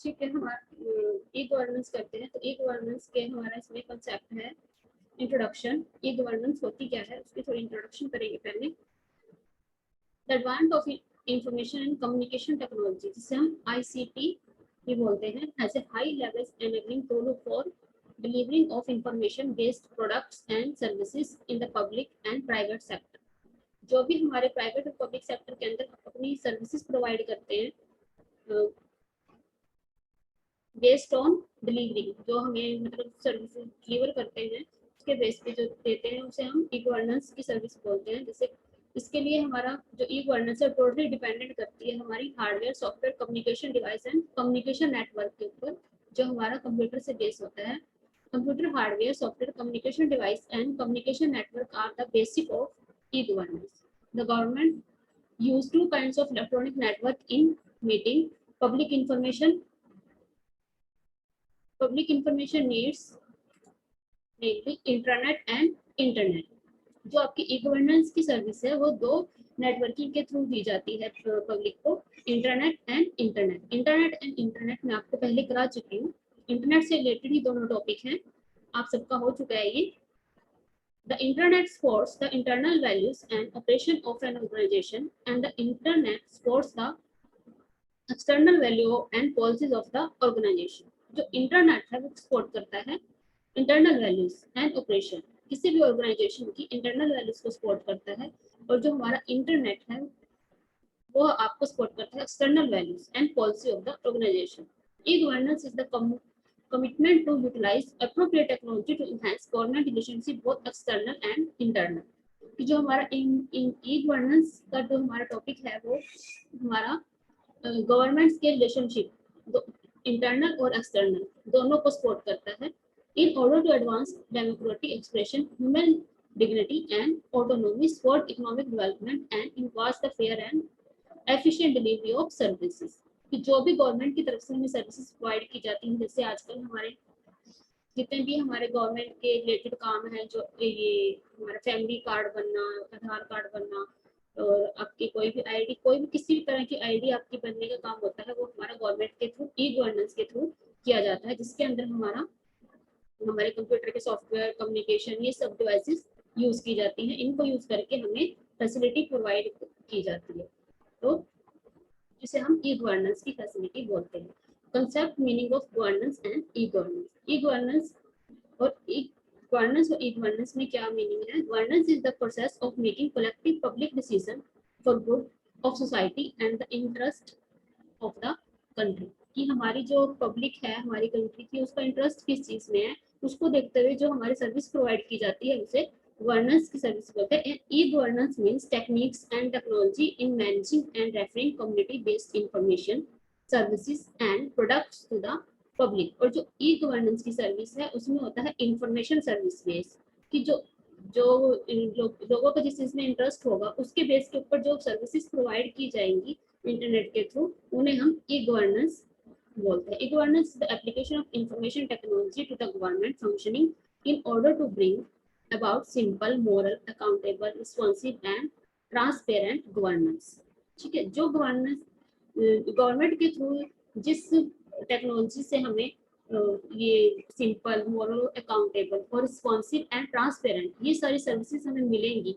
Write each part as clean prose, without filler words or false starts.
ठीक है, हमारा ई गवर्नेंस करते हैं। तो ई गवर्नेंस के हमारा इसमें कंसेप्ट है इंट्रोडक्शन। ई गवर्नेंस होती क्या है उसकी थोड़ी इंट्रोडक्शन करेंगे पहले। The advance of information and communication technology, जिसे हम आईसीटी भी बोलते हैं, has a high levels enabling tool for delivering of information based products and services in the public and private sector. जो भी हमारे प्राइवेट और पब्लिक सेक्टर के अंदर अपनी सर्विसेज प्रोवाइड करते हैं बेस्ड ऑन डिलीवरी, जो हमें मतलब सर्विस डिलीवर करते हैं उसके बेस पे जो देते हैं उसे हम ई गवर्नेंस की सर्विस बोलते हैं। जैसे इसके लिए हमारा जो ई गवर्नेंस है टोटली डिपेंडेंट करती है हमारी hardware software communication device and communication network के ऊपर, जो हमारा कंप्यूटर से बेस होता है। Computer hardware software communication device and communication network are the basic of e governance. The government use two kinds of electronic network in meeting public information needs, namely intranet and internet। जो आपकी ई governance की service है वो दो networking के through the जाती है public को, internet and internet. Internet and internet मैं आपको पहले करा चुकी हूँ। इंटरनेट से रिलेटेड ही दोनों टॉपिक हैं, आप सबका हो चुका है ये। The internet supports the internal values and operation of an organization, and the internet supports the external value and policies of the organization। जो इंटरनेट है वो सपोर्ट करता है इंटरनल वैल्यूज एंड ऑपरेशन, किसी भी ऑर्गेनाइजेशन की इंटरनल वैल्यूज को support करता है। और जो हमारा इंटरनेट है वो आपको सपोर्ट करता है external values and policy of the organisation. E governance is the commitment to utilize appropriate technology to enhance government relationship both external and internal। कि जो हमारा ई गवर्नेंस का जो हमारा टॉपिक है वो हमारा गवर्नमेंट्स के रिलेशनशिप इंटरनल और एक्सटर्नल दोनों को सपोर्ट करता है। In order to advance democratic expression, human dignity and autonomy, support economic development and enforce the fair and efficient delivery of services। कि जो भी गवर्नमेंट की तरफ से हमें सर्विसेज प्रोवाइड की जाती हैं, जैसे आजकल हमारे जितने भी हमारे गवर्नमेंट के रिलेटेड काम है, जो ये हमारा फैमिली कार्ड बनना, आधार कार्ड बनना, और आपकी कोई भी आईडी, कोई भी किसी भी तरह की आईडी आपकी बनने का काम होता है वो हमारा गवर्नमेंट के थ्रू ई गवर्नेंस के थ्रू किया जाता है, जिसके अंदर हमारे कंप्यूटर के सॉफ्टवेयर कम्युनिकेशन ये सब डिवाइसेस यूज की जाती हैं। इनको यूज करके हमें फैसिलिटी प्रोवाइड की जाती है, तो जिसे हम ई गवर्नेंस की फैसिलिटी बोलते हैं। Concept meaning of governance and E governance. E governance और ई गवर्नेंस में क्या मीनिंग है? Governance is the process of making collective public decision for good of society and the interest of the country. कि हमारी जो public है हमारी country की, उसका इंटरेस्ट किस चीज में है उसको देखते हुए जो हमारी सर्विस प्रोवाइड की जाती है उसे गवर्नेंस की सर्विस बोलते हैं। E governance means techniques and technology in managing and referring community based information services and products to the public. और जो ई गवर्नेंस की सर्विस है उसमें होता है इंफॉर्मेशन सर्विस बेस, कि जो जो लोगों को जिस चीज में इंटरेस्ट होगा उसके बेस के ऊपर जो सर्विसेज प्रोवाइड की जाएंगी इंटरनेट के थ्रू, उन्हें हम ई गवर्नेंस बोलते हैं। E governance the application of information technology to the government functioning in order to bring about simple, moral, accountable, responsive and transparent governance। ठीक है, जो गवर्नमेंट के थ्रू जिस टेक्नोलॉजी से हमें ये सिंपल, मोरल, अकाउंटेबल और रिस्पॉन्सिव एंड ट्रांसपेरेंट ये सारी सर्विसेज हमें मिलेंगी,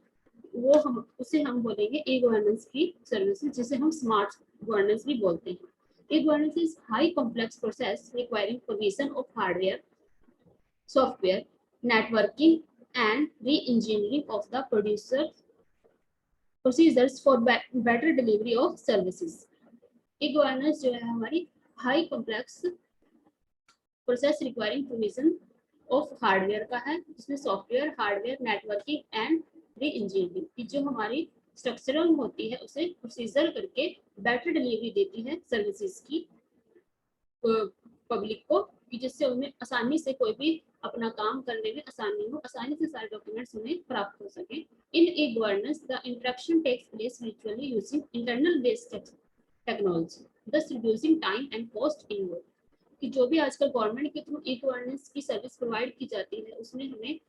वो हम उसे हम बोलेंगे ई गवर्नेंस की सर्विसेज, जिसे हम स्मार्ट गवर्नेंस भी बोलते हैं। E governance is high complex process requiring provision of hardware software networking and re-engineering of the procedures for better delivery of services। E governance जो है हमारी high complex process requiring provision of hardware का है, जिसमें software, hardware, networking and re engineering की जो हमारी structural होती है उसे प्रोसीजर करके बेटर डिलीवरी देती है सर्विसेज की पब्लिक को, कि जिससे उन्हें आसानी से कोई भी अपना काम करने में आसानी हो, आसानी से सारे डॉक्यूमेंट्स उन्हें प्राप्त हो सके। In e governance the interaction takes place virtually using internal based technology, thus reducing time and cost involved। कि जो भी आजकल गवर्नमेंट के थ्रू ई गवर्नेंस की सर्विस प्रोवाइड की जाती है उसमें हमें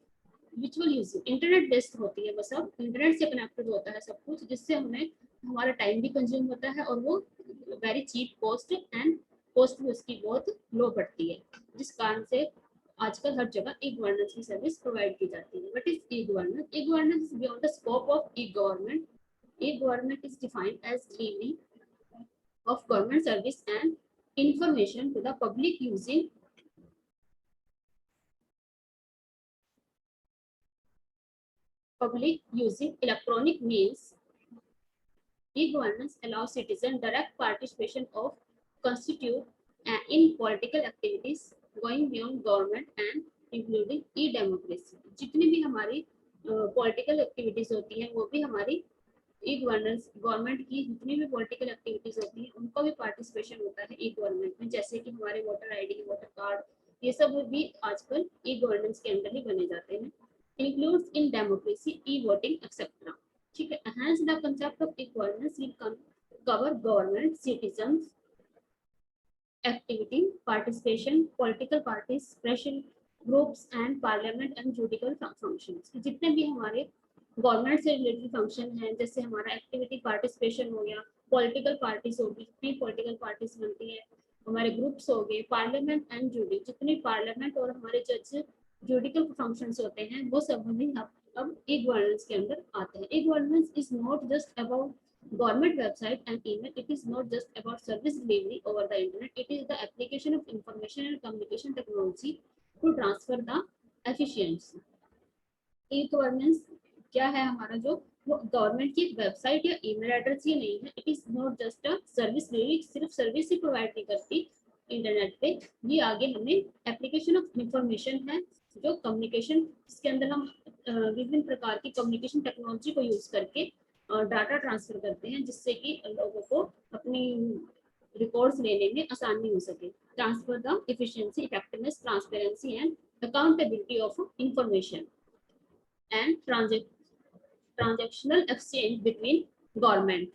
विजुअल यूजिंग इंटरनेट बेस्ड होती है, बस अब इंटरनेट से कनेक्टेड होता है सब कुछ, जिससे हमें हमारा टाइम भी कंज्यूम होता है और वो very cheap cost and cost भी उसकी बहुत लो पड़ती है, जिस कारण से आजकल हर जगह ई गवर्नेंस की सर्विस प्रोवाइड की जाती है। What is e governance? E governance is beyond the scope of e government. E government is defined as delivery of government service and information to the public using electronic means. E-governance allows citizens direct participation of constitute in political activities going beyond government and including e-democracy. जितनी भी हमारी political activities होती हैं वो भी हमारी e governance, government की जितनी भी पॉलिटिकल एक्टिविटीज होती हैं उनका भी पार्टिसिपेशन होता है ई गवर्नमेंट में, जैसे कि हमारे वोटर आईडी, वोटर कार्ड, ये सब भी आजकल ई गवर्नेंस के अंदर ही बने जाते हैं. Includes in democracy, e voting etcetera. ठीक है. Hence the concept of e-governance will cover government, citizens, activity, participation, political parties, special groups and parliament and judicial functions. जितने भी हमारे गवर्नमेंट से रिलेटेड फंक्शन हैं, जैसे हमारा एक्टिविटी पार्टिसिपेशन हो गया, पॉलिटिकल पार्टीज होगी, जितनी पॉलिटिकल पार्टीज बनती है, हमारे ग्रुप्स हो गए, पार्लियामेंट एंड जुडी, जितनी पार्लियामेंट और हमारे जज जुडिकल फंक्शंस होते हैं वो सब भी अब ई गवर्नेंस के अंदर आते हैं. E governance is not just about government website and email. It is not just about service delivery over the internet. It is the application of information and communication technology to transfer the efficiency. E-governance क्या है हमारा, जो वो government की website या email address ही नहीं है. It is not just a service delivery, सिर्फ सर्विस ही प्रोवाइड नहीं करती इंटरनेट पे. ये आगे हमें एप्लीकेशन ऑफ इंफॉर्मेशन है, जो कम्युनिकेशन, इसके अंदर हम विभिन्न प्रकार की कम्युनिकेशन टेक्नोलॉजी को यूज करके डाटा ट्रांसफर करते हैं, जिससे कि लोगों को अपनी रिकॉर्ड्स लेने में आसानी हो सके. Transfer the efficiency, effectiveness, transparency and accountability of information and transactional exchange between government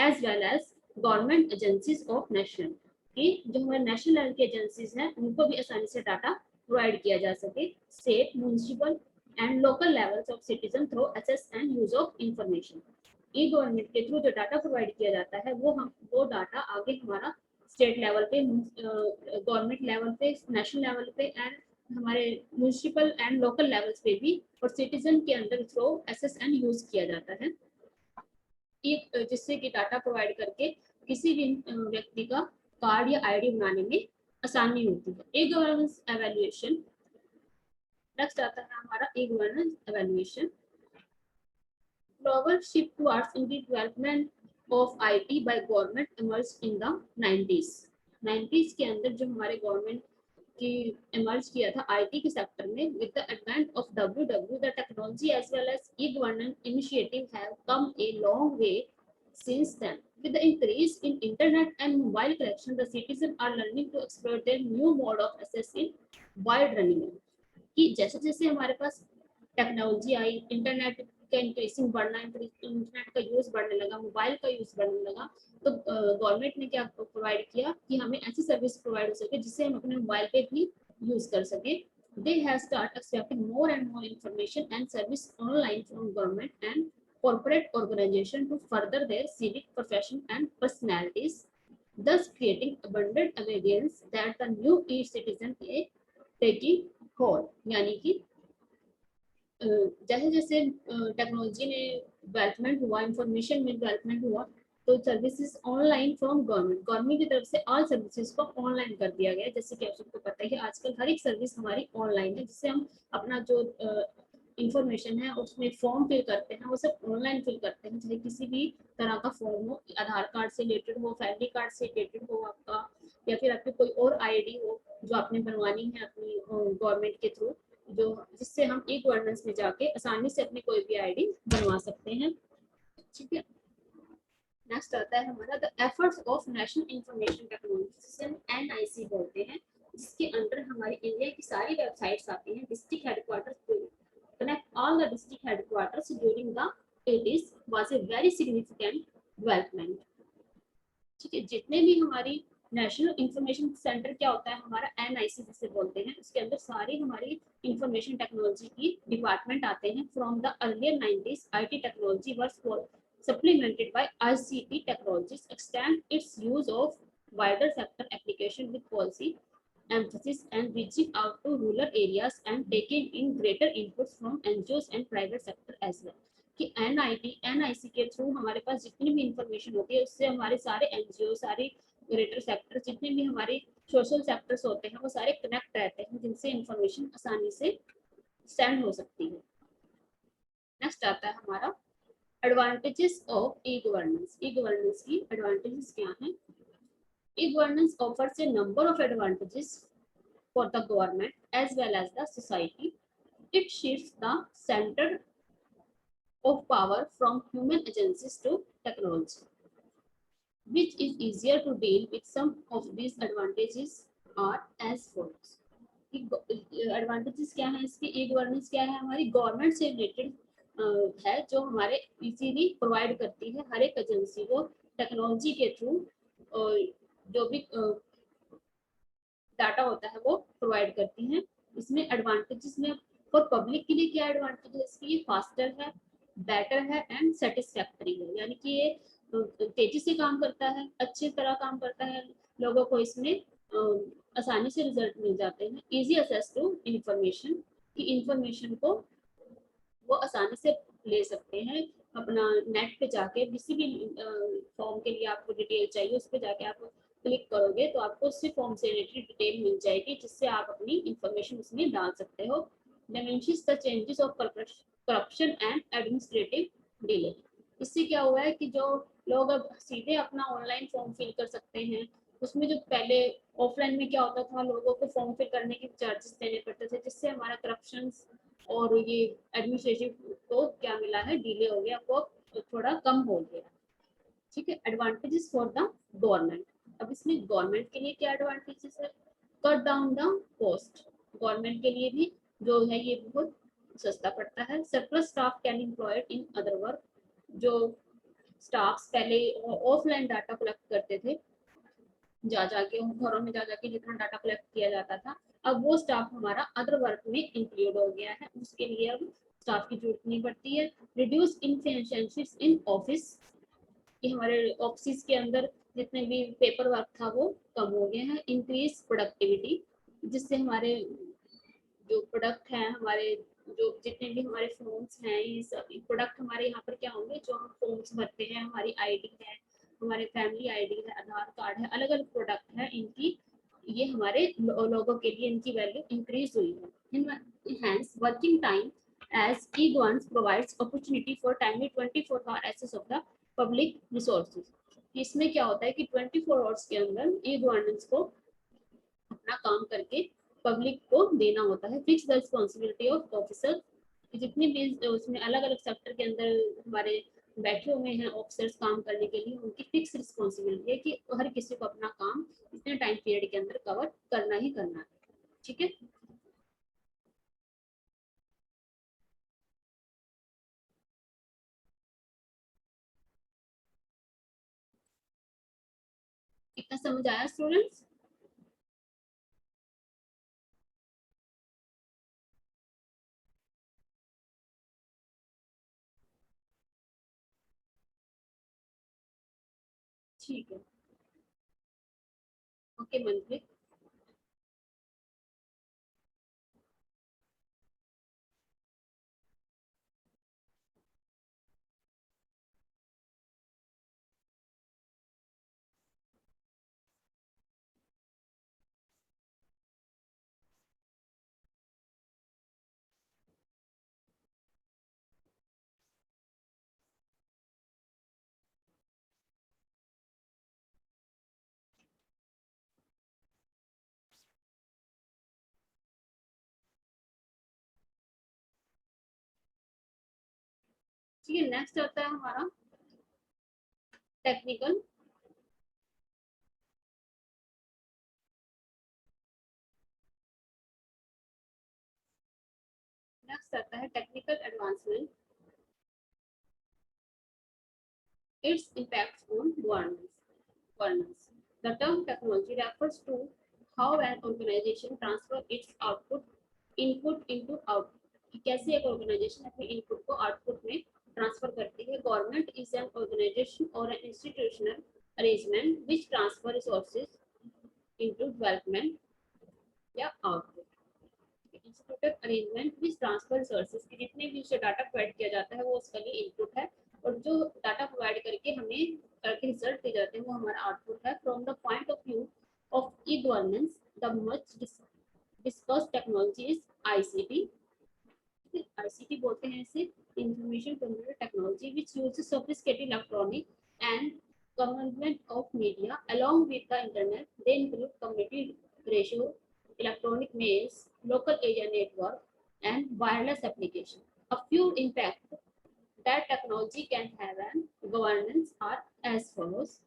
as well as government agencies of national, कि जो हमारे नेशनल लेवल की एजेंसीज हैं उनको भी आसानी से डाटा प्रोवाइड किया जा सके. State, municipal and local levels of citizen through access and use of information. E government के थ्रू जो डाटा प्रोवाइड किया जाता है वो डाटा आगे हमारा स्टेट लेवल पे, गवर्नमेंट लेवल पे, नेशनल लेवल पे एंड हमारे म्युनिसिपल एंड लोकल लेवल्स पे भी और सिटीजन के अंदर थ्रू एक्सेस एंड यूज किया जाता है, जिससे कि डाटा प्रोवाइड करके किसी भी व्यक्ति का कार्ड या आईडी बनाने में आसानी होती है. E governance evaluation. नेक्स्ट आता है हमारा e governance evaluation. Global shift towards development of IT by government emerged in the 90s. 90s के अंदर जो हमारे गवर्नमेंट की emerge किया था IT के सेक्टर में, with the advent of WW, the technology as well as e-governance initiative have come a long way since then. With the increase in internet and mobile connection, the citizens are learning to explore their new mode of access in wide running. कि जैसे जैसे हमारे पास technology आई, internet का increasing बढ़ना, internet का use बढ़ने लगा, mobile का यूज बढ़ने लगा, तो गवर्नमेंट ने क्या प्रोवाइड किया कि हमें ऐसी सर्विस प्रोवाइड हो सके जिससे हम अपने मोबाइल पे भी यूज कर सके. They have start accepting more and more information and service online from government and corporate organization to further their civic profession and personalities, thus creating abundant evidence that the new e-citizen is taking hold. यानी कि जैसे जैसे technology ने development हुआ, information में development हुआ, तो services online from government की तरफ से ऑल सर्विसेज को ऑनलाइन कर दिया गया. जैसे कि आप सबको पता है कि आजकल हर एक सर्विस हमारी ऑनलाइन है, जिससे हम अपना जो इंफॉर्मेशन है उसमें फॉर्म फिल करते हैं वो सब ऑनलाइन फिल करते हैं, चाहे किसी भी तरह का फॉर्म हो, आधार कार्ड से रिलेटेड हो, फैमिली कार्ड से रिलेटेड हो आपका, या फिर आपकी कोई और आईडी हो जो आपने बनवानी है अपनी गवर्नमेंट के थ्रू, जो जिससे हम ई गवर्नेंस में जाके आसानी से अपनी कोई भी आईडी बनवा सकते हैं. ठीक है. नेक्स्ट आता है हमारा the efforts of national information technology, जिसे हम एनआईसी बोलते हैं, जिसके अंदर हमारी इंडिया की सारी वेबसाइट्स आती हैं. District headquarters connect all the district headquarters during the 80s was a very significant development. ठीक है. जितने भी हमारी नेशनल इंफॉर्मेशन सेंटर क्या होता है हमारा एनआईसी जिसे बोलते हैं, उसके अंदर सारी हमारी इंफॉर्मेशन टेक्नोलॉजी की डिपार्टमेंट आते हैं. From the earlier 90s IT technology was supplemented by ICT technologies, extend its use of wider sector applications. communication with policy emphasis and reaching out to rural areas and taking in greater inputs from NGOs and private sector as well. कि NIC के through हमारे पास जितनी भी information होती है उससे हमारे सारे एनजीओ, सारे ग्रेटर सेक्टर, जितने भी हमारे सोशल सेक्टर्स होते हैं वो सारे कनेक्ट रहते हैं, जिनसे इंफॉर्मेशन आसानी से सेंड हो सकती है। नेक्स्ट आता है हमारा advantages of e governance. E governance की एडवांटेजेस क्या हैं? E governance offers A number of advantages for the government as well as the society. It shifts the center of power from human agencies to technology, which is easier to deal with. Some of these advantages are as follows. Advantages क्या है इसके? E governance क्या है? हमारी government से related है, जो हमारे इजीली प्रोवाइड करती है हर एक एजेंसी को टेक्नोलॉजी के थ्रू, जो भी डाटा होता है वो प्रोवाइड करती हैं। इसमें एडवांटेजेस में फॉर पब्लिक के लिए क्या एडवांटेजेस? ये फास्टर है, बेटर है एंड सेटिस्फैक्टरी है, यानी कि ये तेजी से काम करता है, अच्छी तरह काम करता है, लोगों को इसमें आसानी से रिजल्ट मिल जाते हैं। इजी एक्सेस टू इंफॉर्मेशन, की इंफॉर्मेशन को वो आसानी से ले सकते हैं, अपना नेट पे जाके किसी भी फॉर्म के लिए आपको डिटेल चाहिए उस पर जाके आप क्लिक करोगे तो आपको उससे फॉर्म से रिलेटेड डिटेल मिल जाएगी, जिससे आप अपनी इंफॉर्मेशन उसमें डाल सकते हो। Diminishes the chances of corruption and administrative delay. इससे क्या हुआ है कि जो लोग अब सीधे अपना ऑनलाइन फॉर्म फिल कर सकते हैं, उसमें जो पहले ऑफलाइन में क्या होता था, लोगों को फॉर्म फिल करने के चार्जेस देने पड़ते थे, जिससे हमारा करप्शन और ये एडमिनिस्ट्रेटिव को क्या मिला है, डिले हो गया, वो थोड़ा कम हो गया। ठीक है। Advantages for the government. अब इसमें गवर्नमेंट के लिए क्या एडवांटेजेस है? Cut down the cost. Government के लिए भी जो है ये बहुत सस्ता पड़ता है। Surplus staff can employed in other work. जो स्टाफ पहले ऑफलाइन डाटा कलेक्ट करते थे, जा जाके घरों में जा जाके जितना डाटा कलेक्ट किया जाता था, अब वो स्टाफ हमारा अदर वर्क में इंक्लूड हो गया है, उसके लिए अब स्टाफ की जरूरत नहीं पड़ती है। रिड्यूस इनएफिशिएंसीज इन ऑफिस, कि हमारे ऑफिस के अंदर जितने भी पेपर वर्क था वो कम हो गया है। इंक्रीज प्रोडक्टिविटी, जिससे हमारे जो प्रोडक्ट हैं, हमारे जो जितने भी हमारे फॉर्म्स हैं, ये सब प्रोडक्ट हमारे यहाँ पर क्या होंगे, जो हम फॉर्म्स भरते हैं, हमारी आईडी है, हमारे फैमिली आईडी है, आधार कार्ड है, अलग अलग प्रोडक्ट है, इनकी ये हमारे लोगों के लिए इनकी वैल्यू इंक्रीज हुई है। Hence, working time as e-governance provides opportunity for timely 24-hour access of the public resources. इसमें क्या होता है कि 24 आवर्स के अंदर ई-गवर्नेंस को अपना काम करके पब्लिक को देना होता है। Fix the responsibility of officer, जितने भी उसमें अलग अलग सेक्टर के अंदर हमारे बैठे हुए हैं ऑफिसर्स काम करने के लिए, उनकी फिक्स रिस्पॉन्सिबिलिटी है कि हर किसी को अपना काम इतने टाइम पीरियड के अंदर कवर करना ही करना है। ठीक है। इतना समझ आया स्टूडेंट्स? ठीक है। ओके मनप्रीत। ठीक है। नेक्स्ट आता है हमारा टेक्निकल। नेक्स्ट आता है technical advancement, its impacts on governance. The term technology refers to how an organization transfer its input into output, कि कैसे एक ऑर्गेनाइजेशन अपने इनपुट को आउटपुट में ट्रांसफर करती है। गवर्नमेंट इज एन ऑर्गेनाइजेशन और an institutional arrangement which transfer resources into development या output. Institutive arrangement which transfer resources की जितने भी उससे डाटा प्रोवाइड किया जाता है वो उसके लिए इनपुट है, और जो डाटा प्रोवाइड करके हमें करके रिजल्ट दिए जाते हैं वो हमारा आउटपुट है। From the point of view of e governance the much discuss technology is ICT. ICT बोलते हैं इसे, information computer technology which uses sophisticated electronic and convergence of media along with the internet. They include community ratio, electronic mails, local area network, and wireless application. A few impacts that technology can have on governance are as follows.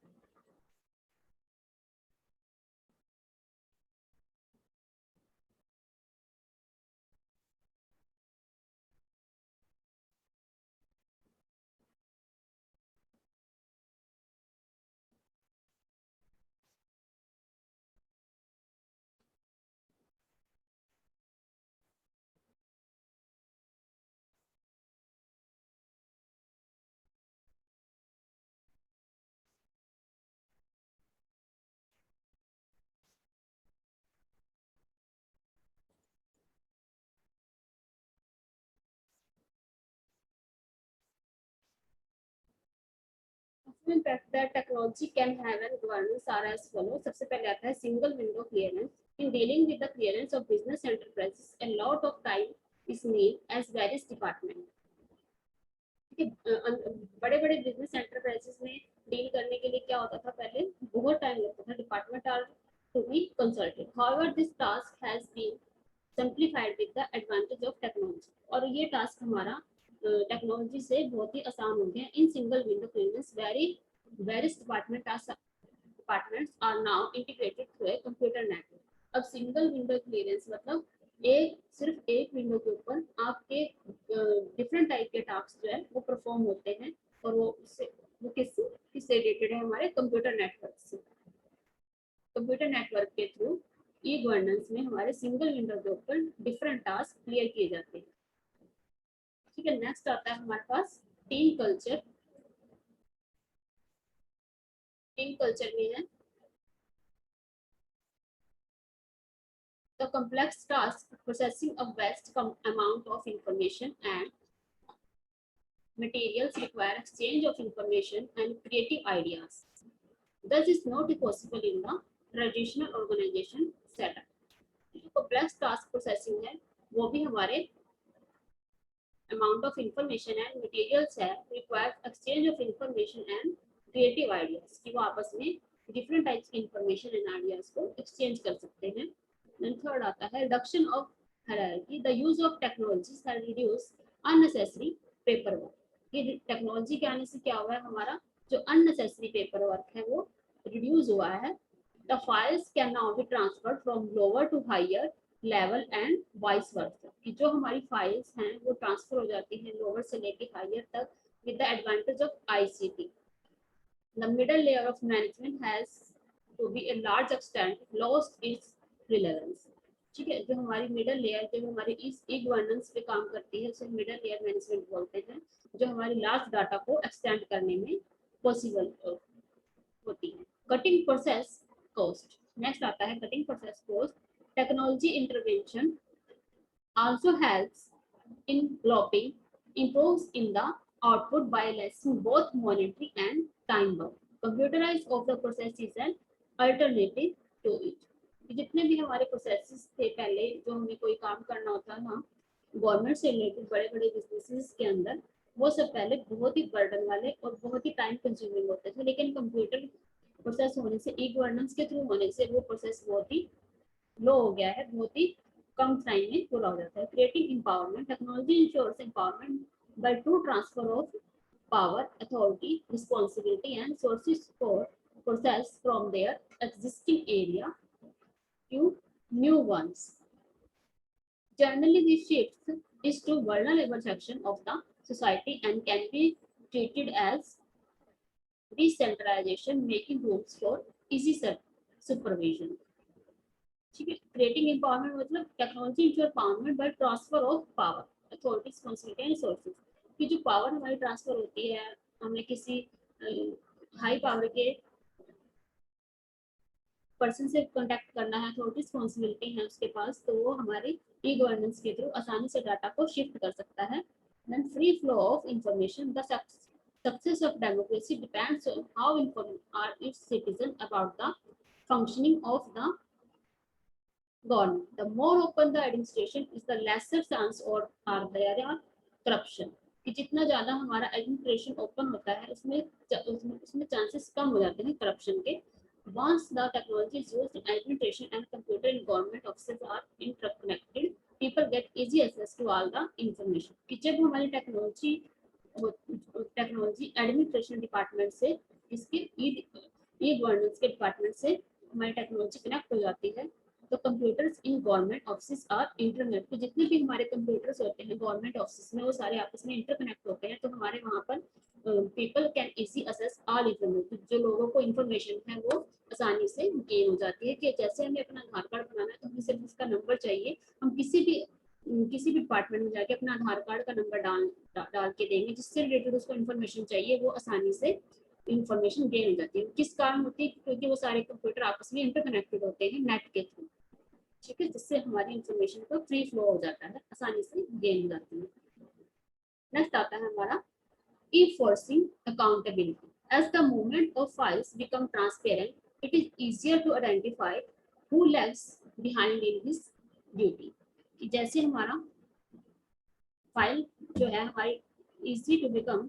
Impact that technology can have on governance are as follows. सबसे पहले आता है single window clearance. In dealing with the clearance of business enterprises, a lot of time is needed as various departments. बड़े बड़े business enterprises में deal करने के लिए क्या होता था, पहले बहुत टाइम लगता था, department are to be consulted. However this task has been simplified with the advantage of technology, और ये टास्क हमारा टेक्नोलॉजी से बहुत ही आसान हो गया। In single window clearance various departments are now integrated through a computer network. अब single window clearance मतलब सिर्फ एक विंडो के ऊपर आपके डिफरेंट टाइप के टास्क जो है वो परफॉर्म होते हैं, और वो किससे रिलेटेड है, हमारे कंप्यूटर नेटवर्क से। कंप्यूटर नेटवर्क के थ्रू ई गवर्नेंस में हमारे सिंगल विंडो के ऊपर डिफरेंट टास्क क्लियर किए जाते हैं। ठीक है, नेक्स्ट आता है हमारे पास टीम कल्चर। टीम कल्चर में है the complex task processing a vast amount of information and materials require exchange of information and creative ideas. Thus is not possible in the traditional organization setup. complex task processing है वो भी हमारे amount of information and materials है, requires exchange of information and creative ideas कि वो आपस में different types की information and ideas को exchange कर सकते हैं। Then third आता है reduction of hierarchy. The use of technologies has reduced unnecessary paperwork. ये टेक्नोलॉजी के आने से क्या हुआ है, हमारा जो unnecessary paperwork है वो reduce हुआ है। The files can now be transferred from lower to higher level and vice versa. कि जो हमारी files हैं वो transfer हो जाती हैं lower से लेके higher तक with the advantage of ICT. The middle layer of management has to be a large extent lost its relevance. ठीक है, जो हमारी मिडल लेयर जो हमारी इस ई गवर्नेंस पे काम करती है उसे मिडल लेयर मैनेजमेंट बोलते हैं, जो हमारी लास्ट डाटा को एक्सटेंड करने में पॉसिबल होती है। कटिंग प्रोसेस कॉस्ट, नेक्स्ट आता है cutting process cost. Technology intervention also helps in grouping improves in the output by lessening both monetary and time work. Computerized of the process is an alternative to it. जितने भी हमारे processes थे पहले, जो हमें कोई काम करना होता था गवर्नमेंट से रिलेटेड बड़े बड़े बिजनेसेस के अंदर, वो सब पहले बहुत ही बर्डन वाले और बहुत ही टाइम कंज्यूमिंग होते थे, लेकिन कंप्यूटर प्रोसेस होने से, ई गवर्नेंस के थ्रू होने से वो प्रोसेस बहुत ही लो हो गया है, बहुत ही कम टाइम में पूरा हो जाता है। Creating empowerment, technology ensures empowerment by true transfer of power, authority, responsibility, and sources for process from their existing area to new ones. Generally, this shift is to vulnerable section of the society and can be treated as decentralization, making rooms for easy supervision. ठीक है, creating empowerment मतलब technology ensure empowerment by transfer of power, authority, responsibility and resources. कि जो power हमारी transfer होती है, हमें किसी हाई पावर के पर्सन से कांटेक्ट करना है, थोड़ी रिस्पॉन्सिबिलिटी है उसके पास, तो वो हमारे ई गवर्नेंस के थ्रू आसानी से डाटा को शिफ्ट कर सकता है। Then free flow of information, the success of democracy depends on how informed are its citizens about the functioning of the government. The more open the administration is, the lesser chance or are there are corruption. कि जितना ज्यादा हमारा administration open होता है उसमें chances कम हो जाते हैं करप्शन के। Once the technology is used in administration and computer in government offices are interconnected, people get easy access to all the information. कि जब हमारी टेक्नोलॉजी एडमिनिस्ट्रेशन डिपार्टमेंट से इसके ई गवर्नेंस के डिपार्टमेंट से हमारी टेक्नोलॉजी कनेक्ट हो जाती है, तो computers in government office are internet, तो जितने भी हमारे कंप्यूटर्स होते हैं गवर्नमेंट ऑफिस में वो सारे आपस में इंटरकनेक्ट होते हैं, तो हमारे वहाँ पर people can easy assess all information, जो लोगों को इन्फॉर्मेशन है वो आसानी से गेन हो जाती है। कि जैसे हमें अपना आधार कार्ड बनाना है तो हमें सिर्फ उसका नंबर चाहिए, हम किसी भी डिपार्टमेंट में जाके अपना आधार कार्ड का नंबर डाल के देंगे, जिससे रिलेटेड उसको इन्फॉर्मेशन चाहिए वो आसानी से इन्फॉर्मेशन गेन हो जाती है। किस कारण होती है? क्योंकि वो सारे कंप्यूटर आपस में इंटरकनेक्टेड होते हैं नेट के थ्रू, ठीक है, जिससे हमारी इंफॉर्मेशन का फ्री फ्लो हो जाता है, आसानी से गेन हो जाती है। नेक्स्ट आता है हमारा enforcing accountability. As the movement of files become transparent, it is easier to identify who lags behind in this duty. कि जैसे हमारा फाइल जो है हमारी easy to become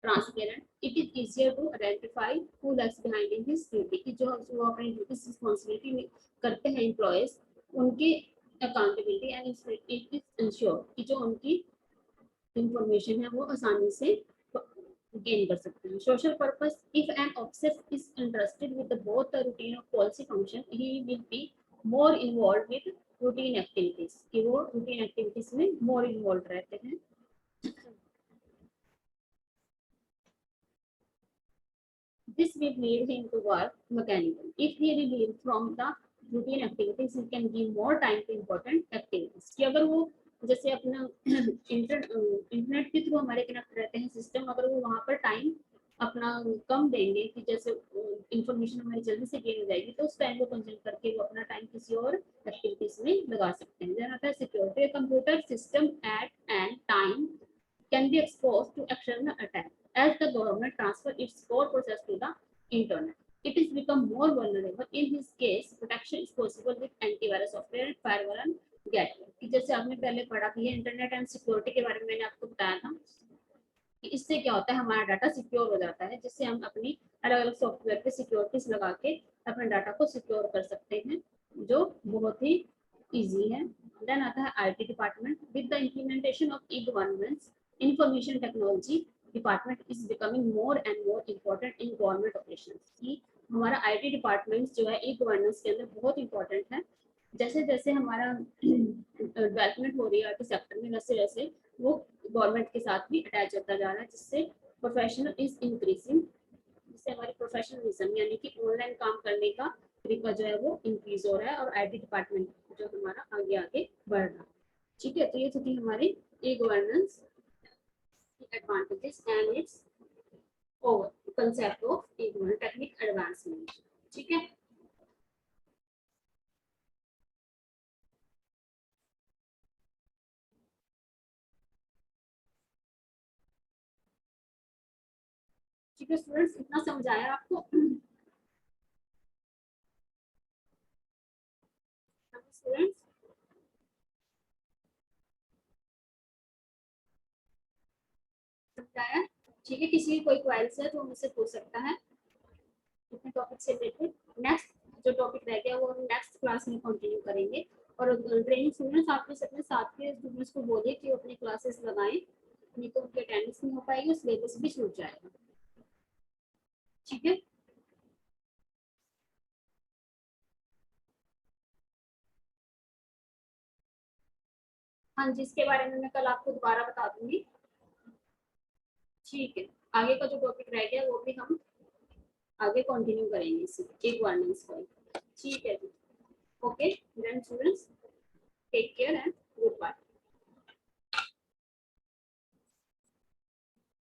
transparent, it is easier to identify who lags behind in this duty. कि जो अपनी duties responsibility करते हैं एम्प्लॉयज, उनके accountability and it is ensure कि जो उनकी इंफॉर्मेशन है वो आसानी से गेन कर सकते हैं। Social purpose, if an officer is interested with both the routine of policy function, he will be more involve with routine activities, कि वो रूटीन एक्टिविटीज में मोर इन्वॉल्व रहते हैं। This will lead him to work mechanically. If he relieves from the routine activities, he can give more time to important activities. कि अगर वो जैसे अपना इंटरनेट के थ्रू हमारे कनेक्ट रहते हैं सिस्टम, अगर वो वहाँ पर टाइम अपना कम देंगे कि जैसे इंफॉर्मेशन हमारी जल्दी से गेन हो जाएगी, तो उस टाइम को कंज्यूम करके वो अपना टाइम किसी और एक्टिविटीज में लगा सकते हैं। देन आता है security, computer system at an time can be exposed to external attack as the government transfer its core process to the internet. It is become more vulnerable. In his case, protection is possible with antivirus software and firewall and gateway. कि जैसे आपने पहले पढ़ा कि internet and security के बारे में मैंने आपको बताया था कि इससे क्या होता है, हमारा डाटा सिक्योर हो जाता है, जिससे हम अपनी अलग अलग सॉफ्टवेयर पे सिक्योरिटीज लगा के अपने डाटा को सिक्योर कर सकते हैं, जो बहुत ही इजी है। देन आता है IT department, with the implementation of e governance, information technology department is becoming more and more important in government operations. कि हमारा IT डिपार्टमेंट जो है ई गवर्नेंस के अंदर बहुत इंपॉर्टेंट है। जैसे जैसे हमारा डेवलपमेंट हो रही है आईटी सेक्टर में, वैसे वैसे वो गवर्नमेंट के साथ भी अटैच होता जा रहा है, जिससे प्रोफेशनल इज इंक्रीजिंग, जिससे हमारी प्रोफेशनलिज्म यानी कि ऑनलाइन काम करने का तरीका जो है वो इंक्रीज हो रहा है और आईटी डिपार्टमेंट जो हमारा आगे आगे बढ़ रहा है। ठीक है, तो ये थी हमारी e governance advantages and its over concept of e-government technique advancement. ठीक है, ठीक है स्टूडेंट्स, इतना समझ आया आपको? स्टूडेंट्स समझ आया? ठीक है, किसी कोई क्वेरीज है तो मुझसे पूछ सकता है अपने टॉपिक से रिलेटेड। नेक्स्ट जो टॉपिक रह गया वो हम नेक्स्ट क्लास में कंटिन्यू करेंगे। और ट्रेनिंग स्टूडेंट्स आप अपने साथ के स्टूडेंट्स को बोलिए कि अपनी क्लासेस लगाएं, नहीं तो उनकी अटेंडेंस नहीं हो पाएगी, सिलेबस भी छूट जाएगा। ठीक है, हाँ जी, इसके बारे में मैं कल आपको दोबारा बता दूंगी। ठीक है, आगे का जो टॉपिक रह गया वो भी हम आगे कंटिन्यू करेंगे इसी एक गवर्नेंस को। ठीक है जी, okay then students, take care and good bye.